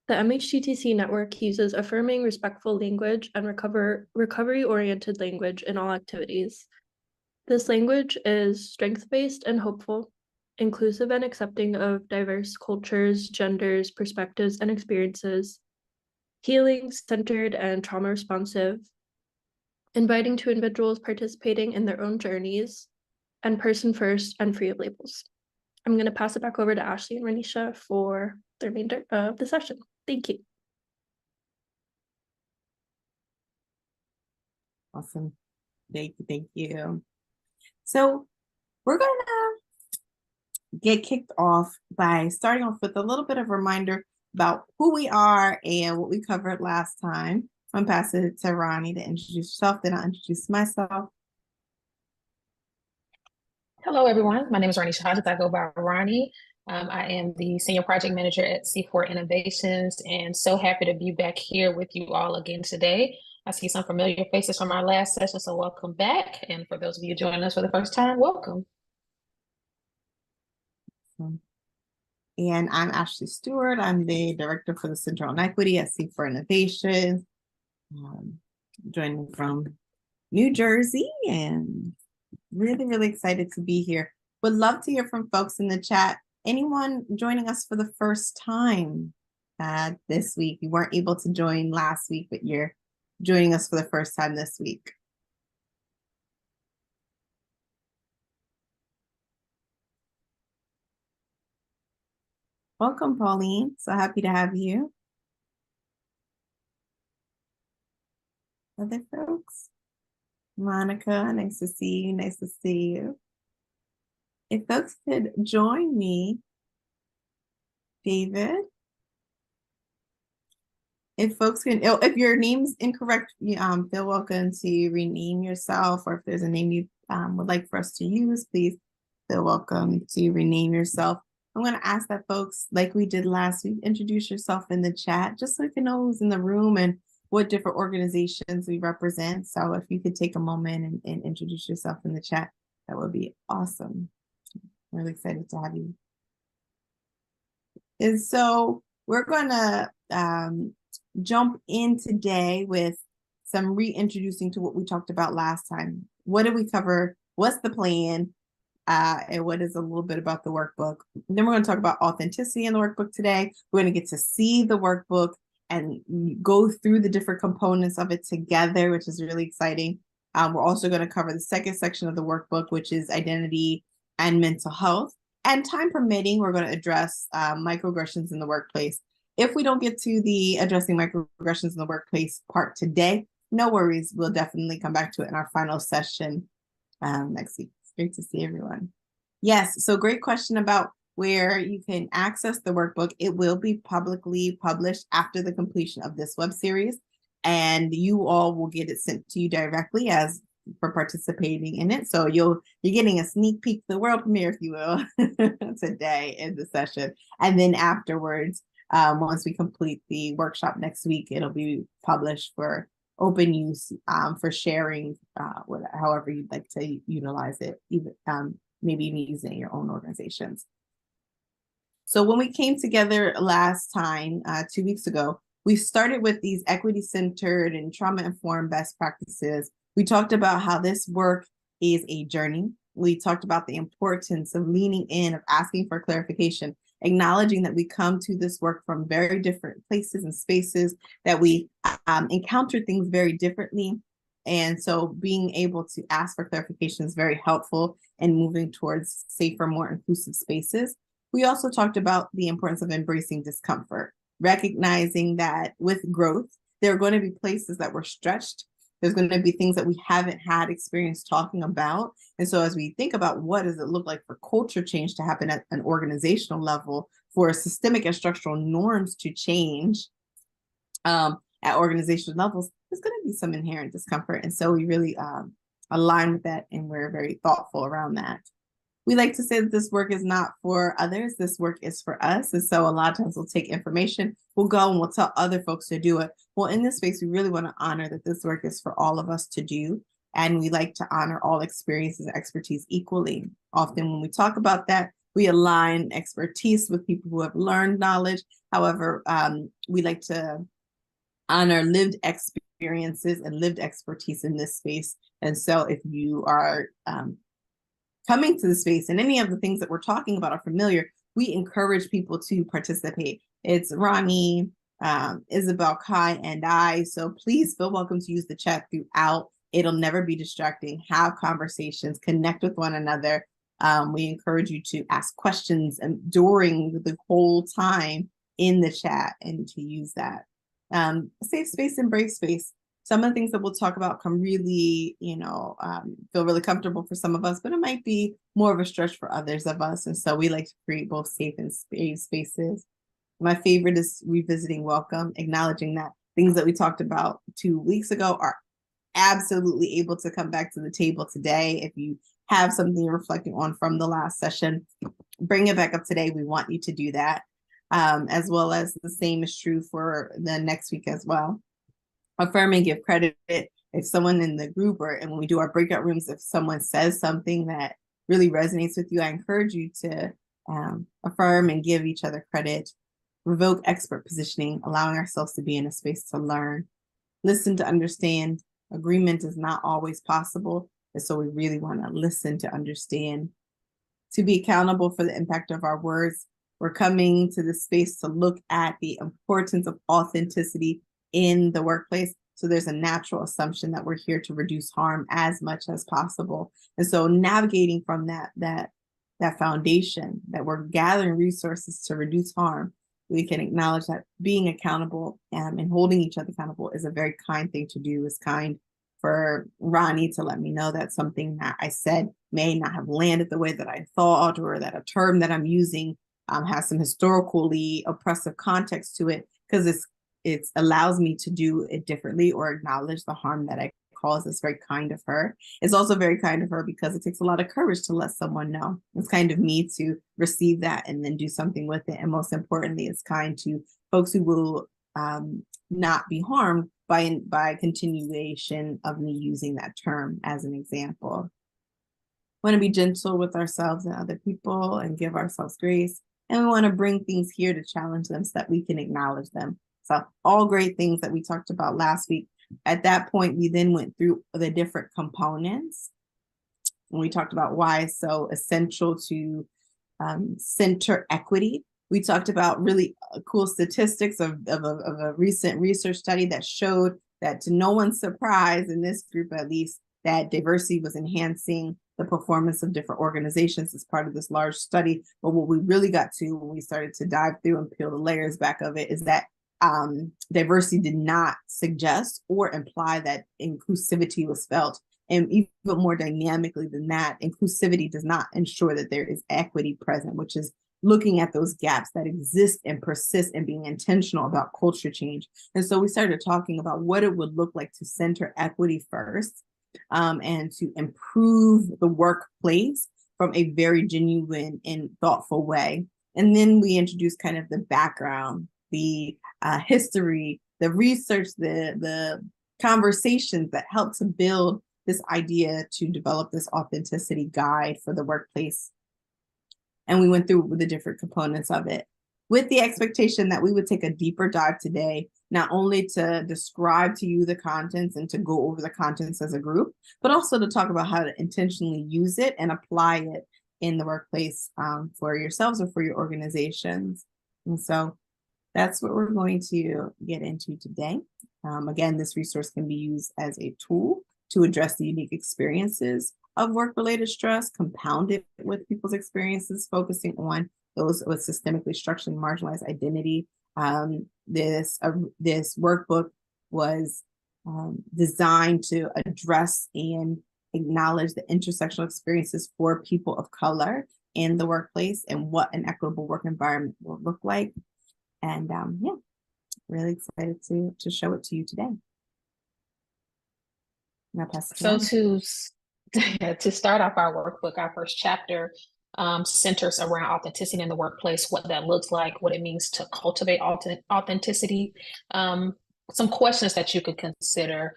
The MHTTC network uses affirming, respectful language and recovery-oriented language in all activities. This language is strength-based and hopeful, inclusive and accepting of diverse cultures, genders, perspectives, and experiences, healing, centered, and trauma-responsive, inviting to individuals participating in their own journeys, and person-first and free of labels. I'm going to pass it back over to Ashley and Renisha for the remainder of the session. Thank you. Awesome. Thank you. Thank you. So we're going to get kicked off by starting off with a little bit of a reminder about who we are and what we covered last time. I'm going to pass it to Ronnie to introduce herself, then I'll introduce myself. Hello, everyone. My name is Renisha Hodges. I go by Ronnie. I am the Senior Project Manager at C4 Innovations, and so happy to be back here with you all again today. I see some familiar faces from our last session, so welcome back. And for those of you joining us for the first time, welcome. And I'm Ashley Stewart. I'm the Director for the Center on Equity at C4 Innovations. Joining from New Jersey, and really excited to be here. Would love to hear from folks in the chat. Anyone joining us for the first time this week? You weren't able to join last week, but you're joining us for the first time this week. Welcome, Pauline. So happy to have you. Other folks? Monica, nice to see you. Nice to see you. If folks could join me, David. If folks can, if your name's incorrect, feel welcome to rename yourself, or if there's a name you would like for us to use, please feel welcome to rename yourself. I'm going to ask that folks, like we did last week, introduce yourself in the chat, just so we can know who's in the room and what different organizations we represent. So if you could take a moment and introduce yourself in the chat, that would be awesome. Really excited to have you. And so we're going to jump in today with some reintroducing to what we talked about last time. What did we cover? What's the plan? And what is a little bit about the workbook? And then we're going to talk about authenticity in the workbook today. We're going to get to see the workbook and go through the different components of it together, which is really exciting. We're also going to cover the second section of the workbook, which is identity and mental health. And time permitting, we're going to address microaggressions in the workplace. If we don't get to the addressing microaggressions in the workplace part today, no worries. We'll definitely come back to it in our final session next week. It's great to see everyone. Yes, so great question about where you can access the workbook. It will be publicly published after the completion of this web series, and you all will get it sent to you directly as for participating in it. So you're getting a sneak peek, the world premiere, if you will, today in the session. And then afterwards, once we complete the workshop next week, it'll be published for open use, for sharing, however you'd like to utilize it, even maybe even using your own organizations. So when we came together last time, 2 weeks ago, we started with these equity-centered and trauma-informed best practices. We talked about how this work is a journey. We talked about the importance of leaning in, of asking for clarification, acknowledging that we come to this work from very different places and spaces, that we encounter things very differently. And so being able to ask for clarification is very helpful in moving towards safer, more inclusive spaces. We also talked about the importance of embracing discomfort, recognizing that with growth, there are going to be places that we're stretched. There's going to be things that we haven't had experience talking about. And so as we think about what does it look like for culture change to happen at an organizational level, for systemic and structural norms to change at organizational levels, there's going to be some inherent discomfort. And so we really align with that, and we're very thoughtful around that. We like to say that this work is not for others. This work is for us. And so a lot of times we'll take information, we'll go and we'll tell other folks to do it. Well, in this space, we really want to honor that this work is for all of us to do. And we like to honor all experiences and expertise equally. Often when we talk about that, We align expertise with people who have learned knowledge. However, we like to honor lived experiences and lived expertise in this space. And so if you are coming to the space and any of the things that we're talking about are familiar, we encourage people to participate. It's Ronnie, Isabel, Kai, and I. So please feel welcome to use the chat throughout. It'll never be distracting. Have conversations, connect with one another. We encourage you to ask questions and during the whole time in the chat and to use that. Safe space and brave space. Some of the things that we'll talk about can really, feel really comfortable for some of us, but it might be more of a stretch for others of us. And so we like to create both safe and safe spaces. My favorite is revisiting welcome, acknowledging that things that we talked about 2 weeks ago are absolutely able to come back to the table today. If you have something you're reflecting on from the last session, bring it back up today. We want you to do that. As well as the same is true for the next week as well. Affirm and give credit. If someone in the group and when we do our breakout rooms, if someone says something that really resonates with you, I encourage you to affirm and give each other credit. Revoke expert positioning, allowing ourselves to be in a space to learn. Listen to understand. Agreement is not always possible. And so we really want to listen to understand. To be accountable for the impact of our words. We're coming to the space to look at the importance of authenticity in the workplace. So there's a natural assumption that we're here to reduce harm as much as possible. And so navigating from that foundation that we're gathering resources to reduce harm, we can acknowledge that being accountable and holding each other accountable is a very kind thing to do. It's kind for Ronnie to let me know that something that I said may not have landed the way that I thought, or that a term that I'm using has some historically oppressive context to it, because it allows me to do it differently or acknowledge the harm that I caused. It's very kind of her. It's also very kind of her because it takes a lot of courage to let someone know. It's kind of me to receive that and then do something with it. And most importantly, it's kind to folks who will not be harmed by continuation of me using that term as an example. Want to be gentle with ourselves and other people and give ourselves grace. And we want to bring things here to challenge them so that we can acknowledge them. So all great things that we talked about last week. At that point, we then went through the different components. And we talked about why it's so essential to center equity. We talked about really cool statistics of a recent research study that showed that, to no one's surprise, in this group at least, that diversity was enhancing the performance of different organizations as part of this large study. But what we really got to when we started to dive through and peel the layers back of it is that diversity did not suggest or imply that inclusivity was felt. And even more dynamically than that, inclusivity does not ensure that there is equity present, which is looking at those gaps that exist and persist and being intentional about culture change. And so we started talking about what it would look like to center equity first, and to improve the workplace from a very genuine and thoughtful way. And then we introduced kind of the background, the history, the research, the conversations that help to build this idea to develop this authenticity guide for the workplace. And we went through the different components of it with the expectation that we would take a deeper dive today, not only to describe to you the contents and to go over the contents as a group, but also to talk about how to intentionally use it and apply it in the workplace for yourselves or for your organizations. And so that's what we're going to get into today. Again, this resource can be used as a tool to address the unique experiences of work-related stress, compounded with people's experiences, focusing on those with systemically structured and marginalized identity. This workbook was designed to address and acknowledge the intersectional experiences for people of color in the workplace and what an equitable work environment will look like. And yeah, really excited to show it to you today. So to start off our workbook, our first chapter centers around authenticity in the workplace, what that looks like, what it means to cultivate authenticity, some questions that you could consider,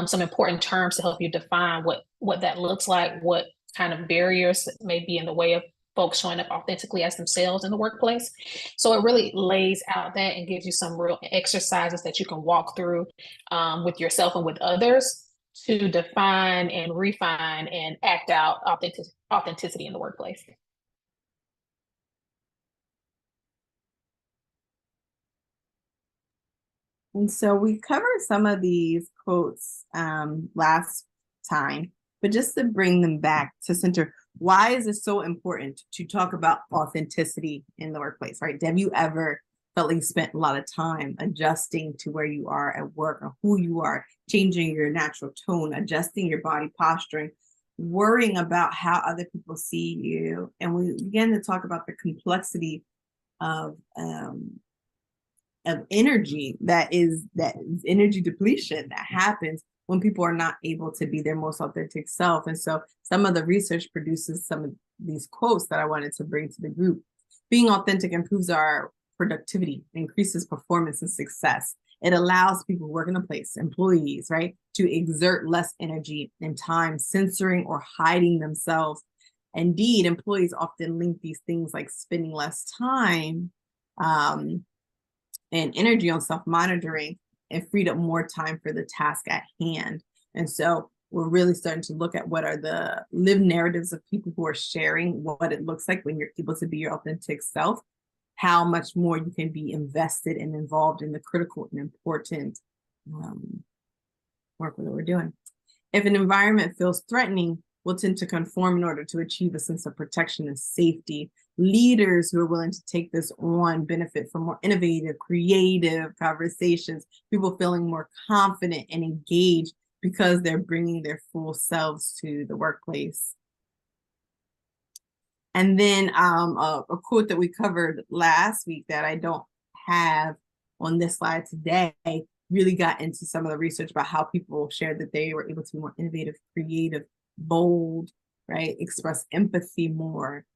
some important terms to help you define what that looks like, what kind of barriers may be in the way folks showing up authentically as themselves in the workplace. So it really lays out that and gives you some real exercises that you can walk through with yourself and with others to define and refine and act out authenticity in the workplace. And so we covered some of these quotes last time, but just to bring them back to center, why is it so important to talk about authenticity in the workplace, right? Have you ever felt like you spent a lot of time adjusting to where you are at work or who you are, changing your natural tone, adjusting your body posturing, worrying about how other people see you? And we began to talk about the complexity of energy that is energy depletion that happens when people are not able to be their most authentic self. And so some of the research produces some of these quotes that I wanted to bring to the group. Being authentic improves our productivity, increases performance and success. It allows people who work in a place, employees, right, to exert less energy and time censoring or hiding themselves. Indeed, employees often link these things like spending less time and energy on self-monitoring and freed up more time for the task at hand. And so we're really starting to look at what are the lived narratives of people who are sharing what it looks like when you're able to be your authentic self, how much more you can be invested and involved in the critical and important work that we're doing. If an environment feels threatening, we'll tend to conform in order to achieve a sense of protection and safety. Leaders who are willing to take this on benefit from more innovative, creative conversations, people feeling more confident and engaged because they're bringing their full selves to the workplace. And then a quote that we covered last week that I don't have on this slide today really got into some of the research about how people shared that they were able to be more innovative, creative, bold, right? Express empathy more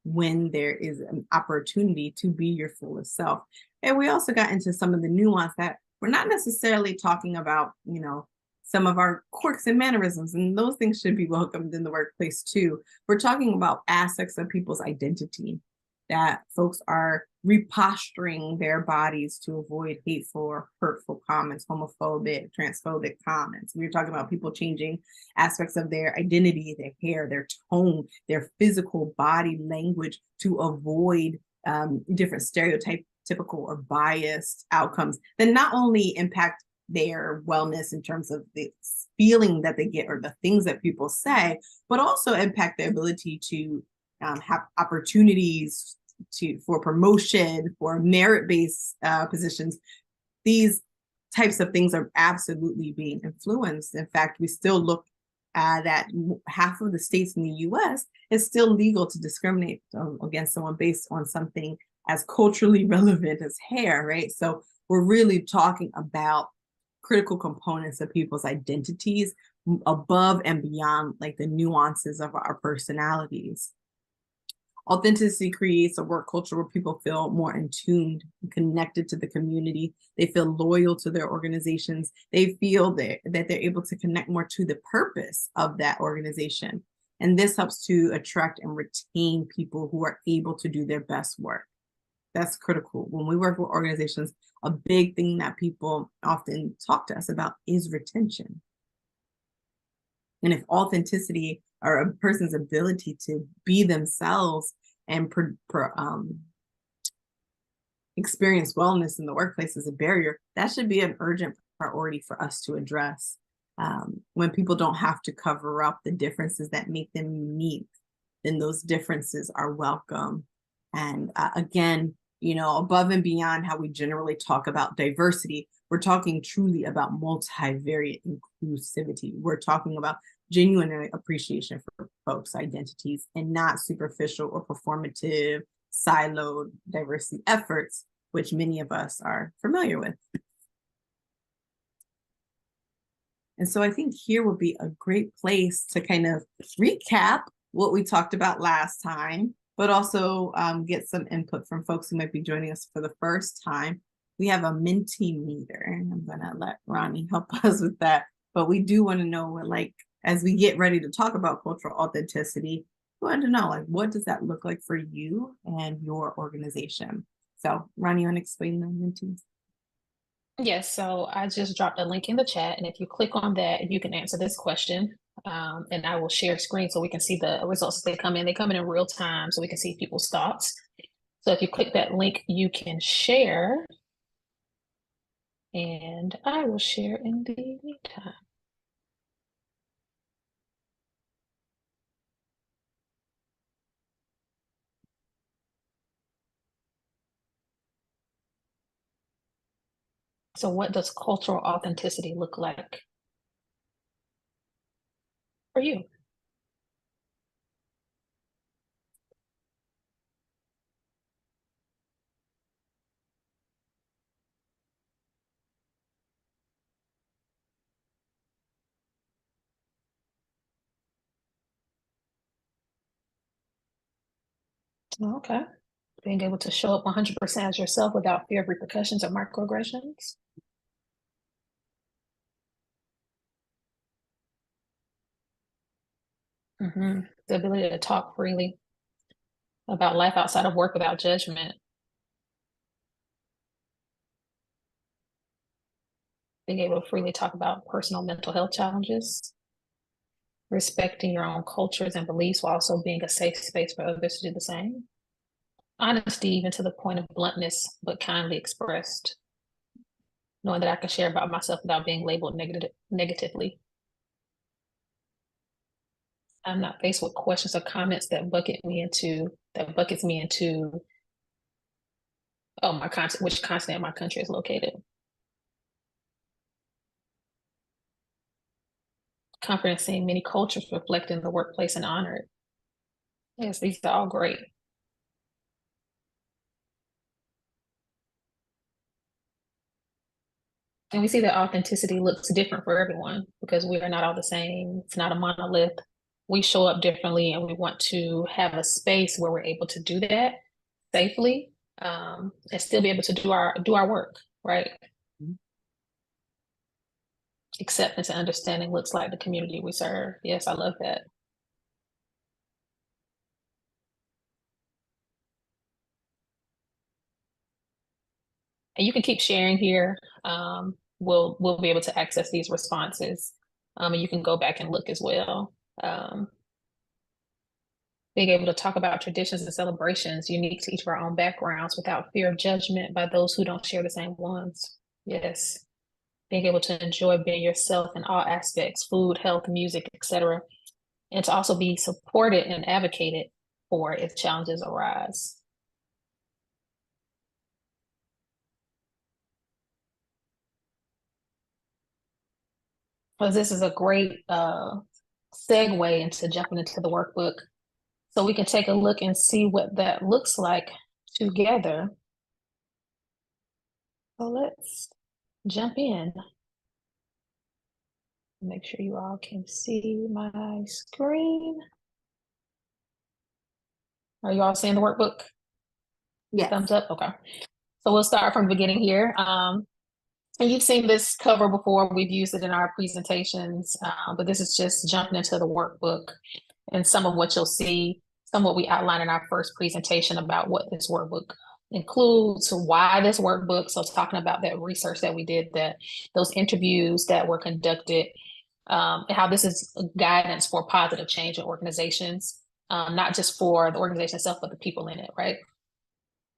when there is an opportunity to be your fullest self. And we also got into some of the nuance that we're not necessarily talking about, you know, some of our quirks and mannerisms, and those things should be welcomed in the workplace too. We're talking about aspects of people's identity that folks are reposturing their bodies to avoid hateful or hurtful comments, homophobic, transphobic comments. We're talking about people changing aspects of their identity, their hair, their tone, their physical body language to avoid different stereotypical or biased outcomes that not only impact their wellness in terms of the feeling that they get or the things that people say, but also impact their ability to have opportunities for promotion, for merit-based positions. These types of things are absolutely being influenced. In fact, we still look that half of the states in the US, it's still legal to discriminate against someone based on something as culturally relevant as hair, right? So we're really talking about critical components of people's identities above and beyond like the nuances of our personalities. Authenticity creates a work culture where people feel more in tune, connected to the community. They feel loyal to their organizations. They feel that they're able to connect more to the purpose of that organization. And this helps to attract and retain people who are able to do their best work. That's critical. When we work with organizations, a big thing that people often talk to us about is retention. And if authenticity or a person's ability to be themselves and experience wellness in the workplace is a barrier, that should be an urgent priority for us to address. When people don't have to cover up the differences that make them unique, then those differences are welcome. And again, you know, above and beyond how we generally talk about diversity, we're talking truly about multivariate inclusivity. We're talking about genuine appreciation for folks' identities and not superficial or performative siloed diversity efforts, which many of us are familiar with. And so I think here would be a great place to kind of recap what we talked about last time, but also get some input from folks who might be joining us for the first time. We have a Mentimeter, and I'm gonna let Ronnie help us with that. But we do want to know, like, as we get ready to talk about cultural authenticity, wanted to know, like, what does that look like for you and your organization? So, Ronnie, you want to explain the mentees? Yes, so I just dropped a link in the chat, and if you click on that, you can answer this question. And I will share screen so we can see the results as they come in. They come in real time, so we can see people's thoughts. So if you click that link, you can share, and I will share in the meantime. So what does cultural authenticity look like for you? Okay. Being able to show up 100% as yourself without fear of repercussions or microaggressions. The ability to talk freely about life outside of work without judgment. Being able to freely talk about personal mental health challenges. Respecting your own cultures and beliefs while also being a safe space for others to do the same. Honesty, even to the point of bluntness, but kindly expressed. Knowing that I can share about myself without being labeled negatively. I'm not faced with questions or comments that buckets me into, oh, my content, which continent my country is located. Confident seeing many cultures reflected in the workplace and honored. Yes, these are all great. And we see that authenticity looks different for everyone because we are not all the same. It's not a monolith. We show up differently, and we want to have a space where we're able to do that safely, and still be able to do our work, right? Acceptance and understanding looks like the community we serve. Yes, I love that. And you can keep sharing here. We'll be able to access these responses, and you can go back and look as well. Being able to talk about traditions and celebrations unique to each of our own backgrounds without fear of judgment by those who don't share the same ones. Yes. Being able to enjoy being yourself in all aspects, food, health, music, etc. And to also be supported and advocated for if challenges arise. Because this is a great segue into jumping into the workbook. So we can take a look and see what that looks like together. So let's jump in. Make sure you all can see my screen. Are you all seeing the workbook? Yes. Thumbs up? Okay. So we'll start from the beginning here. And you've seen this cover before. We've used it in our presentations, but this is just jumping into the workbook and some of what you'll see, some of what we outlined in our first presentation about what this workbook includes, why this workbook. So talking about that research that we did, that those interviews that were conducted, and how this is guidance for positive change in organizations, not just for the organization itself, but the people in it, right?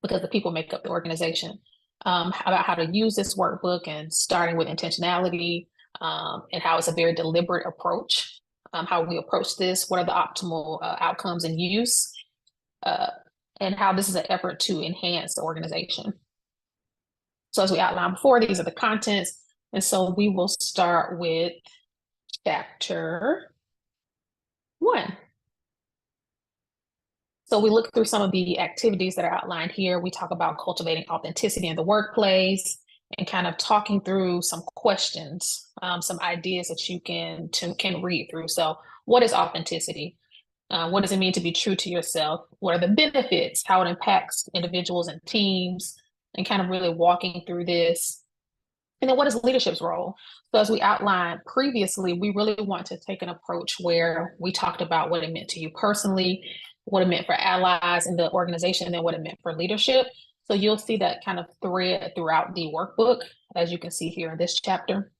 Because the people make up the organization. About how to use this workbook and starting with intentionality, and how it's a very deliberate approach, how we approach this, what are the optimal outcomes and use, and how this is an effort to enhance the organization. So as we outlined before, these are the contents. And so we will start with chapter 1. So we look through some of the activities that are outlined here. We talk about cultivating authenticity in the workplace and kind of talking through some questions, some ideas that you can read through. So what is authenticity? What does it mean to be true to yourself? What are the benefits? How it impacts individuals and teams? And kind of really walking through this. And then what is leadership's role? So as we outlined previously, we really want to take an approach where we talked about what it meant to you personally, what it meant for allies in the organization, and then what it meant for leadership. So you'll see that kind of thread throughout the workbook, as you can see here in this chapter.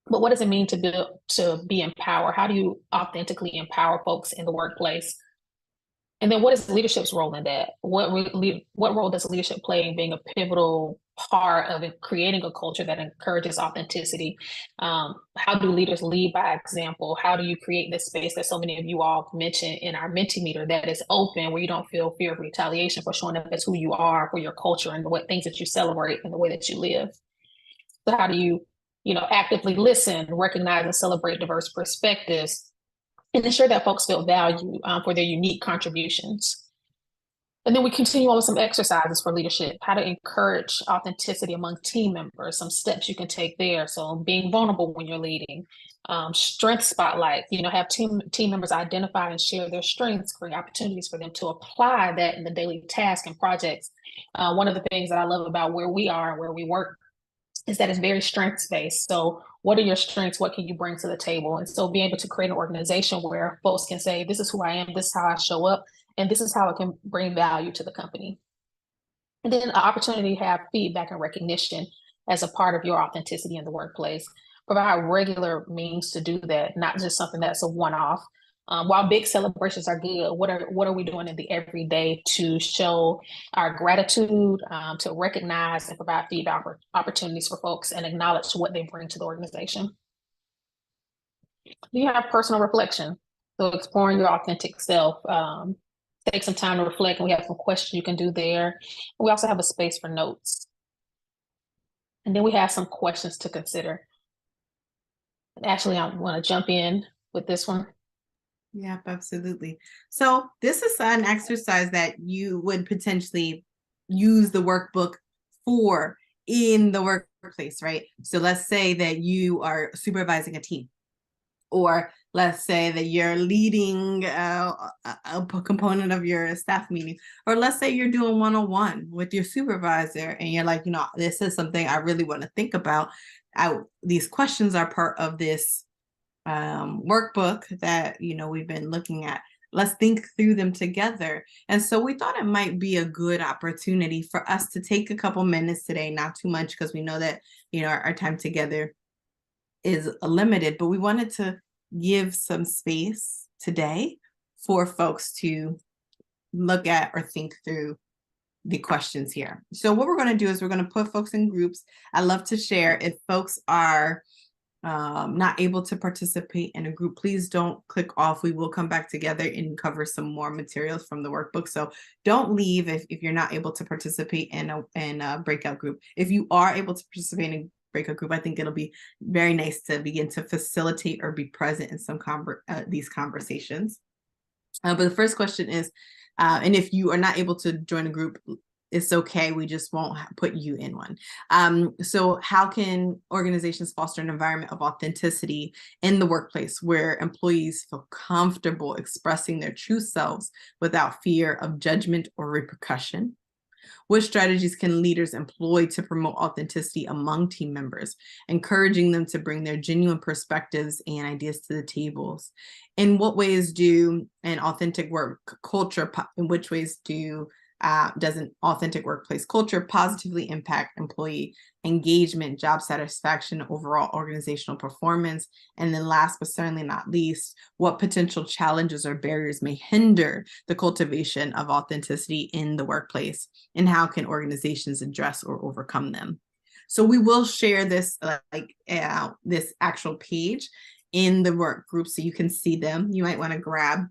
But what does it mean to be empowered? How do you authentically empower folks in the workplace? And then what is leadership's role in that? What role does leadership play in being a pivotal part of creating a culture that encourages authenticity? How do leaders lead by example? How do you create this space that so many of you all mentioned in our Mentimeter that is open, where you don't feel fear of retaliation for showing up as who you are, for your culture and what things that you celebrate and the way that you live? So how do you actively listen, recognize and celebrate diverse perspectives, and ensure that folks feel valued for their unique contributions? And then we continue on with some exercises for leadership, how to encourage authenticity among team members, some steps you can take there. So being vulnerable when you're leading, strength spotlight, have team members identify and share their strengths, create opportunities for them to apply that in the daily tasks and projects. One of the things that I love about where we are and where we work is that it's very strengths based. So what are your strengths? What can you bring to the table? And so being able to create an organization where folks can say, this is who I am, this is how I show up, and this is how it can bring value to the company. And then an opportunity to have feedback and recognition as a part of your authenticity in the workplace. Provide regular means to do that, not just something that's a one-off. While big celebrations are good, what are we doing in the everyday to show our gratitude, to recognize and provide feedback opportunities for folks and acknowledge what they bring to the organization? You have personal reflection, so exploring your authentic self. Take some time to reflect, and we have some questions you can do there. We also have a space for notes. And then we have some questions to consider. And actually, I want to jump in with this one. Yep, absolutely. So this is an exercise that you would potentially use the workbook for in the workplace, right? So let's say that you are supervising a team, or let's say that you're leading a component of your staff meeting, or let's say you're doing one-on-one with your supervisor and you're like, this is something I really want to think about. These questions are part of this workbook that we've been looking at. Let's think through them together. And so we thought it might be a good opportunity for us to take a couple minutes today, not too much, because we know that our time together is limited, but we wanted to give some space today for folks to look at or think through the questions here. So what we're going to do is we're going to put folks in groups. I love to share. If folks are not able to participate in a group, please don't click off. We will come back together and cover some more materials from the workbook. So don't leave if you're not able to participate in a breakout group. If you are able to participate in a breakout group, I think it'll be very nice to begin to facilitate or be present in some these conversations. But the first question is, and if you are not able to join a group, it's okay. We just won't put you in one. So how can organizations foster an environment of authenticity in the workplace where employees feel comfortable expressing their true selves without fear of judgment or repercussion? What strategies can leaders employ to promote authenticity among team members, encouraging them to bring their genuine perspectives and ideas to the tables? In what ways do an authentic work culture, in which ways does an authentic workplace culture positively impact employee engagement, job satisfaction, overall organizational performance? And then last but certainly not least, what potential challenges or barriers may hinder the cultivation of authenticity in the workplace? And how can organizations address or overcome them? So we will share this this actual page in the work group so you can see them. You might want to grab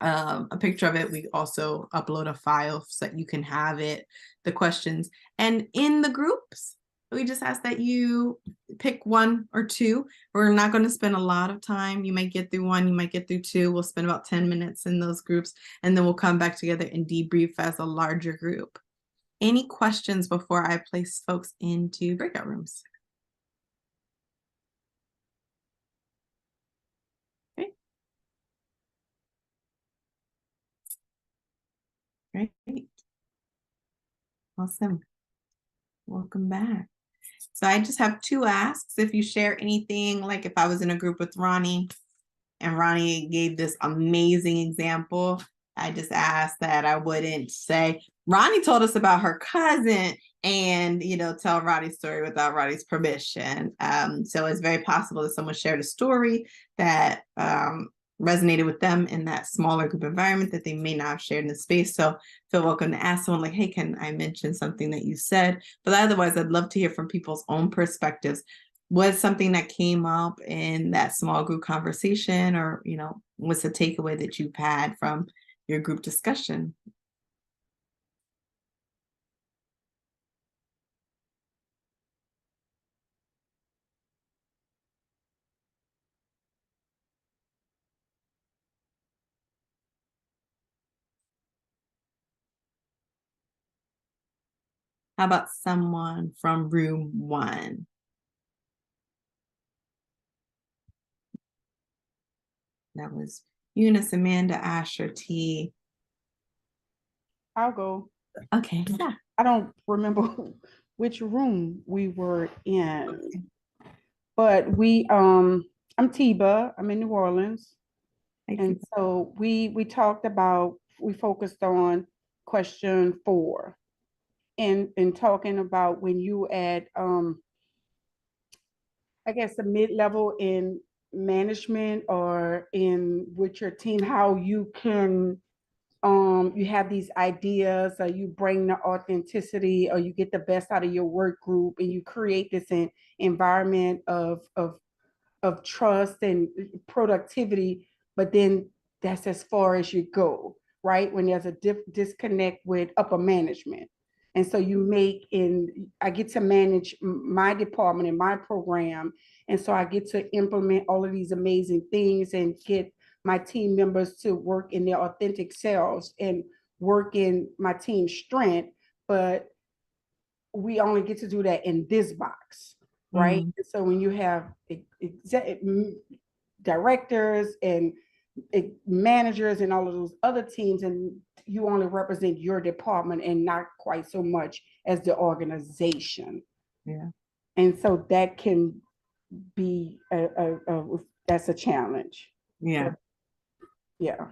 a picture of it. We also upload a file so that you can have it, the questions. And in the groups, we just ask that you pick one or two. We're not going to spend a lot of time. You might get through one, you might get through two. We'll spend about 10 minutes in those groups, and then we'll come back together and debrief as a larger group. Any questions before I place folks into breakout rooms? Great. Awesome. Welcome back. So I just have two asks. If you share anything, like if I was in a group with Ronnie and Ronnie gave this amazing example, I just asked that I wouldn't say, Ronnie told us about her cousin and, tell Ronnie's story without Ronnie's permission. So it's very possible that someone shared a story that resonated with them in that smaller group environment that they may not have shared in the space. So feel welcome to ask someone like, hey, can I mention something that you said? But otherwise, I'd love to hear from people's own perspectives. Was something that came up in that small group conversation, or, what's the takeaway that you've had from your group discussion? How about someone from room 1? That was Eunice, Amanda, Asher, T. I'll go. Okay, yeah. I don't remember which room we were in, but I'm Tiba. I'm in New Orleans. And so we talked about, we focused on question 4 and talking about when you at I guess the mid-level in management or in with your team, how you can you have these ideas, or you bring the authenticity, or you get the best out of your work group, and you create this environment of trust and productivity. But then that's as far as you go, right? When there's a disconnect with upper management. And so I get to manage my department and my program. And so I get to implement all of these amazing things and get my team members to work in their authentic selves and work in my team's strength. But we only get to do that in this box, right? Mm-hmm. So when you have directors and managers and all of those other teams, and you only represent your department and not quite so much as the organization. Yeah. And so that can be that's a challenge. Yeah. Yeah.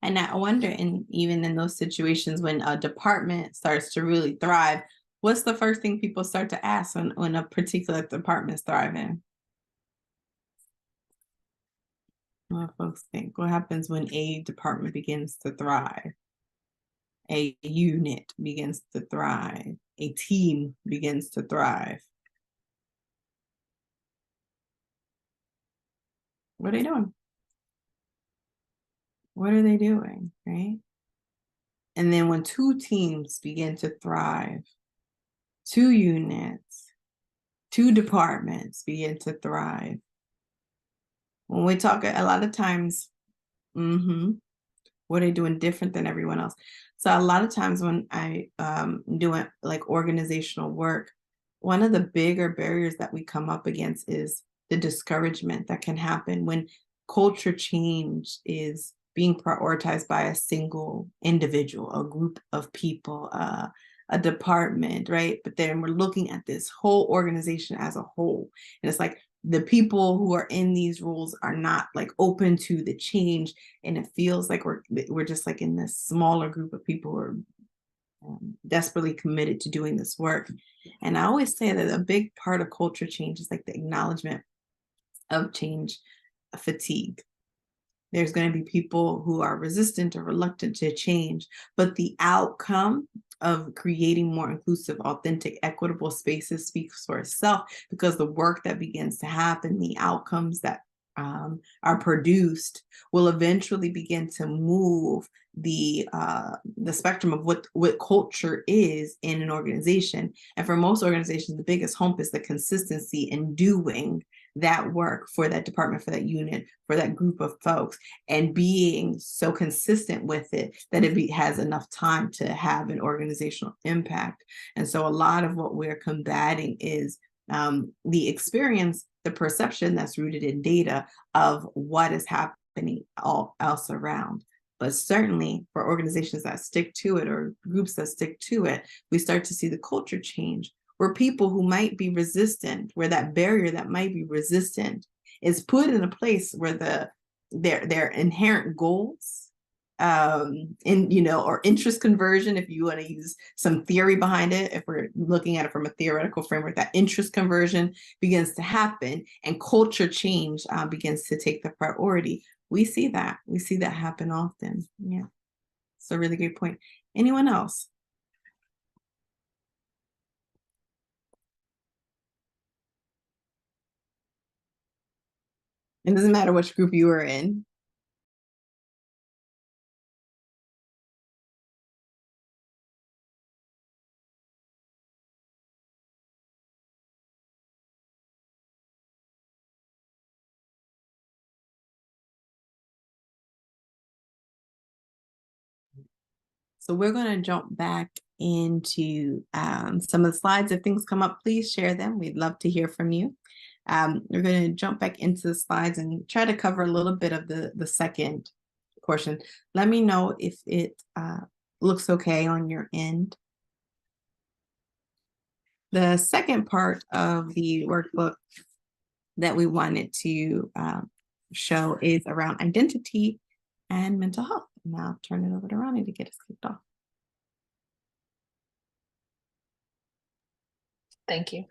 And I wonder, even in those situations when a department starts to really thrive, what's the first thing people start to ask when a particular department is thriving? What do folks think? What happens when a department begins to thrive? A unit begins to thrive. A team begins to thrive. What are they doing? What are they doing, right? And then when 2 teams begin to thrive, 2 units, 2 departments begin to thrive. When we talk a lot of times, what are they doing different than everyone else? So a lot of times when I doing like organizational work, one of the bigger barriers that we come up against is the discouragement that can happen when culture change is being prioritized by a single individual, a group of people, a department, right? But then we're looking at this whole organization as a whole. And it's like the people who are in these roles are not like open to the change. And it feels like we're just like in this smaller group of people who are desperately committed to doing this work. And I always say that a big part of culture change is like the acknowledgement of change fatigue. There's going to be people who are resistant or reluctant to change, but the outcome of creating more inclusive, authentic, equitable spaces speaks for itself, because the work that begins to happen, the outcomes that are produced will eventually begin to move the spectrum of what culture is in an organization. And for most organizations, the biggest hump is the consistency in doing that work for that department, for that unit, for that group of folks, and being so consistent with it that it has enough time to have an organizational impact. And so a lot of what we're combating is the experience, the perception that's rooted in data of what is happening all else around. But certainly for organizations that stick to it or groups that stick to it, we start to see the culture change where people who might be resistant, where that barrier that might be resistant is put in a place where their inherent goals or interest conversion, if you want to use some theory behind it, if we're looking at it from a theoretical framework, that interest conversion begins to happen and culture change begins to take the priority. We see that happen often. Yeah, it's a really great point. Anyone else? It doesn't matter which group you are in. So we're going to jump back into some of the slides. If things come up, please share them. We'd love to hear from you. We're going to jump back into the slides and try to cover a little bit of the second portion. Let me know if it looks okay on your end. The second part of the workbook that we wanted to show is around identity and mental health. Now I'll turn it over to Ronnie to get us kicked off. Thank you.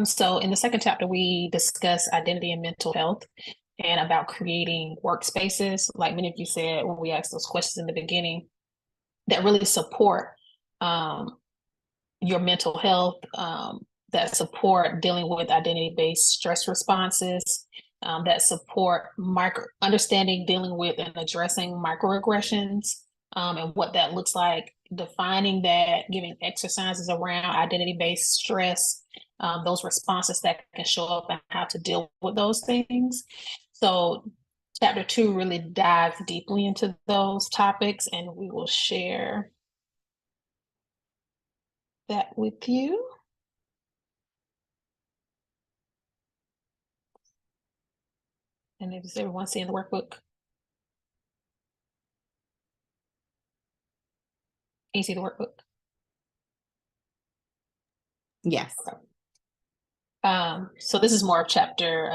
So in the second chapter, we discuss identity and mental health and about creating workspaces, like many of you said when we asked those questions in the beginning, that really support your mental health, that support dealing with identity-based stress responses, that support understanding, dealing with and addressing microaggressions, and what that looks like, defining that, giving exercises around identity-based stress, those responses that can show up and how to deal with those things. So chapter 2 really dives deeply into those topics, and we will share that with you. And is everyone seeing the workbook? Can you see the workbook? Yes. Okay. So this is more of chapter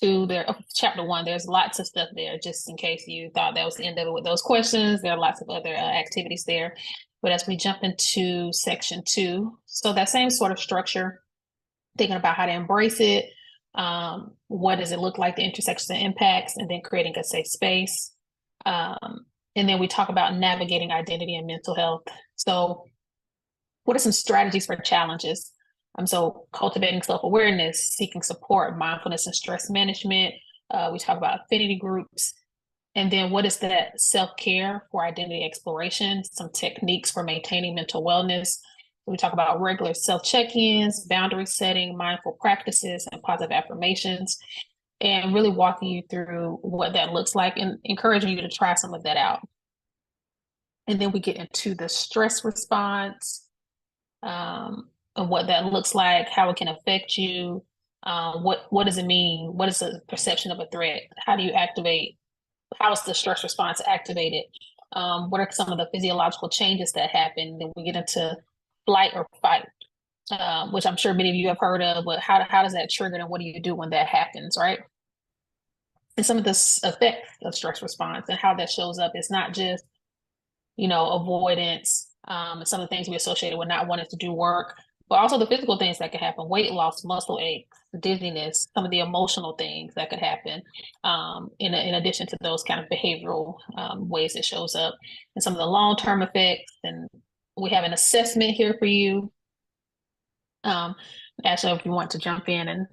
2. Chapter 1, there's lots of stuff there, just in case you thought that was the end of it with those questions. There are lots of other activities there. But as we jump into section 2, so that same sort of structure, thinking about how to embrace it, what does it look like, the intersections and impacts, and then creating a safe space. And then we talk about navigating identity and mental health. So what are some strategies for challenges? So cultivating self-awareness, seeking support, mindfulness and stress management. We talk about affinity groups. And then what is that self-care for identity exploration, some techniques for maintaining mental wellness. We talk about regular self-check-ins, boundary setting, mindful practices, and positive affirmations, and really walking you through what that looks like and encouraging you to try some of that out. And then we get into the stress response, and what that looks like, how it can affect you. What does it mean? What is the perception of a threat? How do you activate? How is the stress response activated? What are some of the physiological changes that happen? Then we get into flight or fight, which I'm sure many of you have heard of, but how does that trigger and what do you do when that happens, right? And some of the effects of stress response and how that shows up. It's not just, avoidance, and some of the things we associated with not wanting to do work, but also the physical things that could happen, weight loss, muscle aches, dizziness, some of the emotional things that could happen, in addition to those kind of behavioral ways it shows up, and some of the long-term effects. And we have an assessment here for you. Ashley, if you want to jump in and.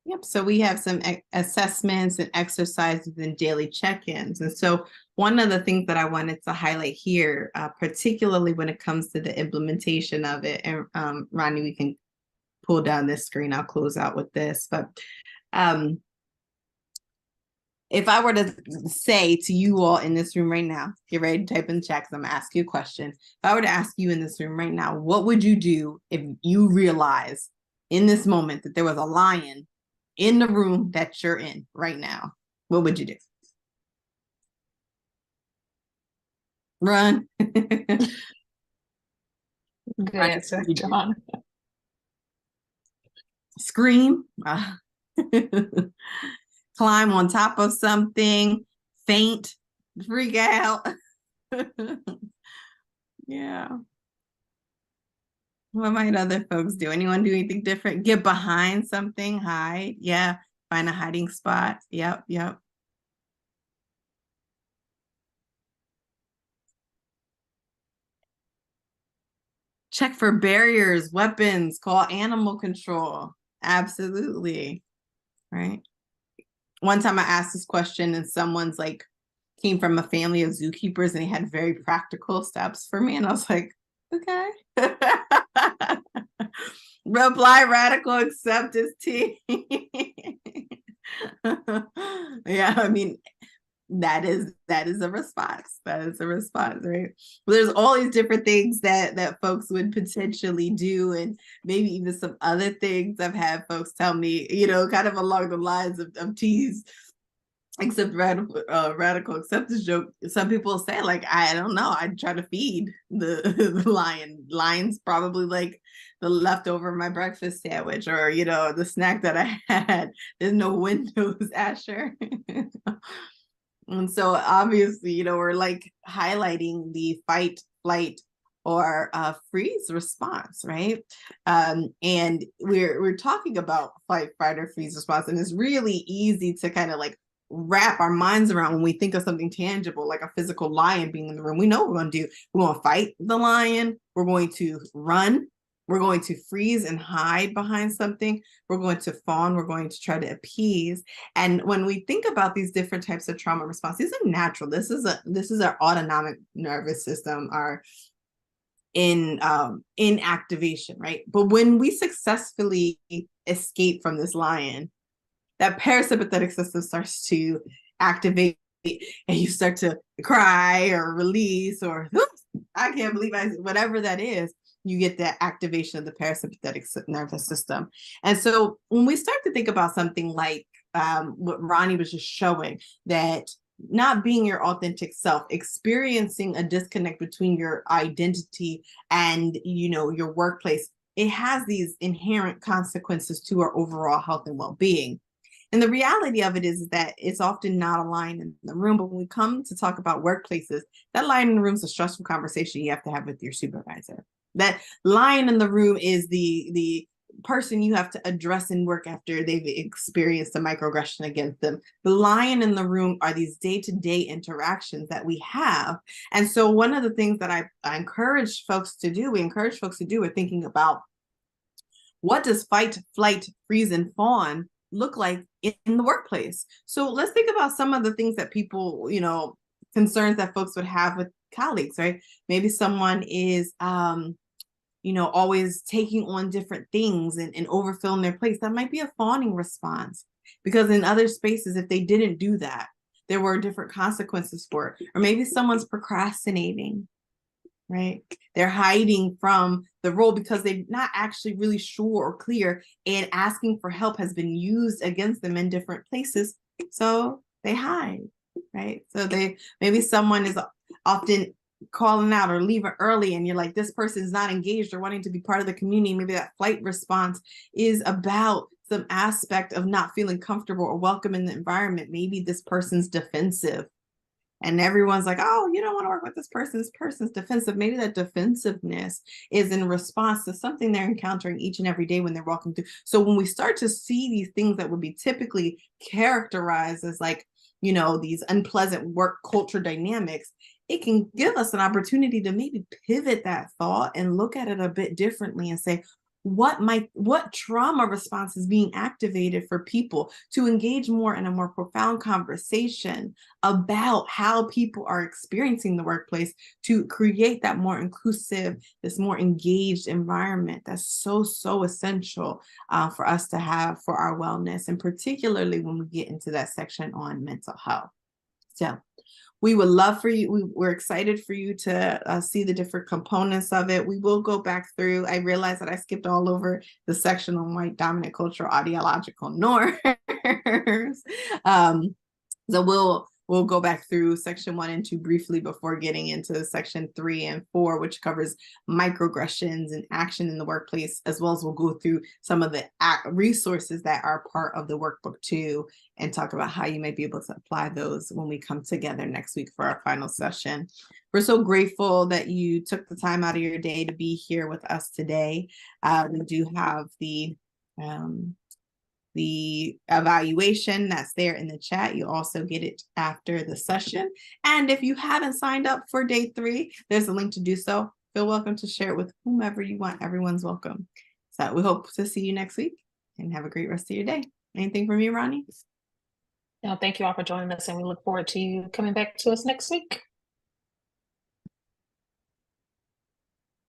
Yep. So we have some assessments and exercises and daily check-ins. And so one of the things that I wanted to highlight here, particularly when it comes to the implementation of it, and Ronnie, we can pull down this screen. I'll close out with this. But if I were to say to you all in this room right now, get ready to type in the chat because I'm going to ask you a question. If I were to ask you in this room right now, what would you do if you realize in this moment that there was a lion in the room that you're in right now? what would you do? Run. Good Right. answer, John. Scream. Climb on top of something. Faint. Freak out. Yeah. What might other folks do? Anyone do anything different? Get behind something, hide. Yeah. Find a hiding spot. Yep. Check for barriers, weapons, call animal control. Absolutely. Right. One time I asked this question and someone's like, came from a family of zookeepers and they had very practical steps for me. And I was like, okay. Reply radical, acceptance T. Yeah, I mean, that is a response. That is a response, right? Well, there's all these different things that folks would potentially do, and maybe even some other things I've had folks tell me, kind of along the lines of T's except radical acceptance joke. Some people say, like, I don't know, I'd try to feed the lion. Lion's probably like the leftover of my breakfast sandwich, or the snack that I had. There's no windows, Asher. And so obviously, we're like highlighting the fight, flight, or freeze response, right? And we're talking about fight, or freeze response, and it's really easy to kind of like wrap our minds around when we think of something tangible, like a physical lion being in the room. We know what we're going to do. We're going to fight the lion. We're going to run. We're going to freeze and hide behind something. We're going to fawn. We're going to try to appease. And when we think about these different types of trauma response, these are natural. This is our autonomic nervous system, our in activation, right? But when we successfully escape from this lion, that parasympathetic system starts to activate, and you start to cry or release, or I can't believe whatever that is. You get that activation of the parasympathetic nervous system. And so when we start to think about something like what Ronnie was just showing, that not being your authentic self, experiencing a disconnect between your identity and your workplace, it has these inherent consequences to our overall health and well-being. And the reality of it is that it's often not a line in the room, but when we come to talk about workplaces, that line in the room is a stressful conversation you have to have with your supervisor. That line in the room is the person you have to address in work after they've experienced a microaggression against them. The lion in the room are these day-to-day interactions that we have. And so one of the things that I encourage folks to do, are thinking about, what does fight, flight, freeze, and fawn look like in the workplace? So let's think about some of the things that people, concerns that folks would have with colleagues, right? Maybe someone is, always taking on different things and overfilling their place. That might be a fawning response, because in other spaces, if they didn't do that, there were different consequences for it. Or maybe someone's procrastinating, right? They're hiding from the role because they're not actually really sure or clear, and asking for help has been used against them in different places. So they hide, right? So maybe someone is often calling out or leaving early, and you're like, this person is not engaged or wanting to be part of the community. Maybe that flight response is about some aspect of not feeling comfortable or welcome in the environment. Maybe this person's defensive, and everyone's like, oh, you don't want to work with this person's defensive. Maybe that defensiveness is in response to something they're encountering each and every day when they're walking through. So when we start to see these things that would be typically characterized as like, these unpleasant work culture dynamics, it can give us an opportunity to maybe pivot that thought and look at it a bit differently and say, what trauma response is being activated for people to engage more in a more profound conversation about how people are experiencing the workplace, to create that more inclusive, this more engaged environment that's so essential for us to have for our wellness, and particularly when we get into that section on mental health. So we would love for you, we're excited for you to see the different components of it. We will go back through. I realized that I skipped all over the section on white dominant cultural ideological norms. So we'll go back through section 1 and 2 briefly before getting into section 3 and 4, which covers microaggressions and action in the workplace, as well as we'll go through some of the resources that are part of the workbook too, and talk about how you might be able to apply those when we come together next week for our final session. We're so grateful that you took the time out of your day to be here with us today. We do have the evaluation that's there in the chat. You also get it after the session. And if you haven't signed up for day 3, there's a link to do so. Feel welcome to share it with whomever you want. Everyone's welcome. So we hope to see you next week and have a great rest of your day. Anything from you, Ronnie? No, thank you all for joining us, and we look forward to you coming back to us next week.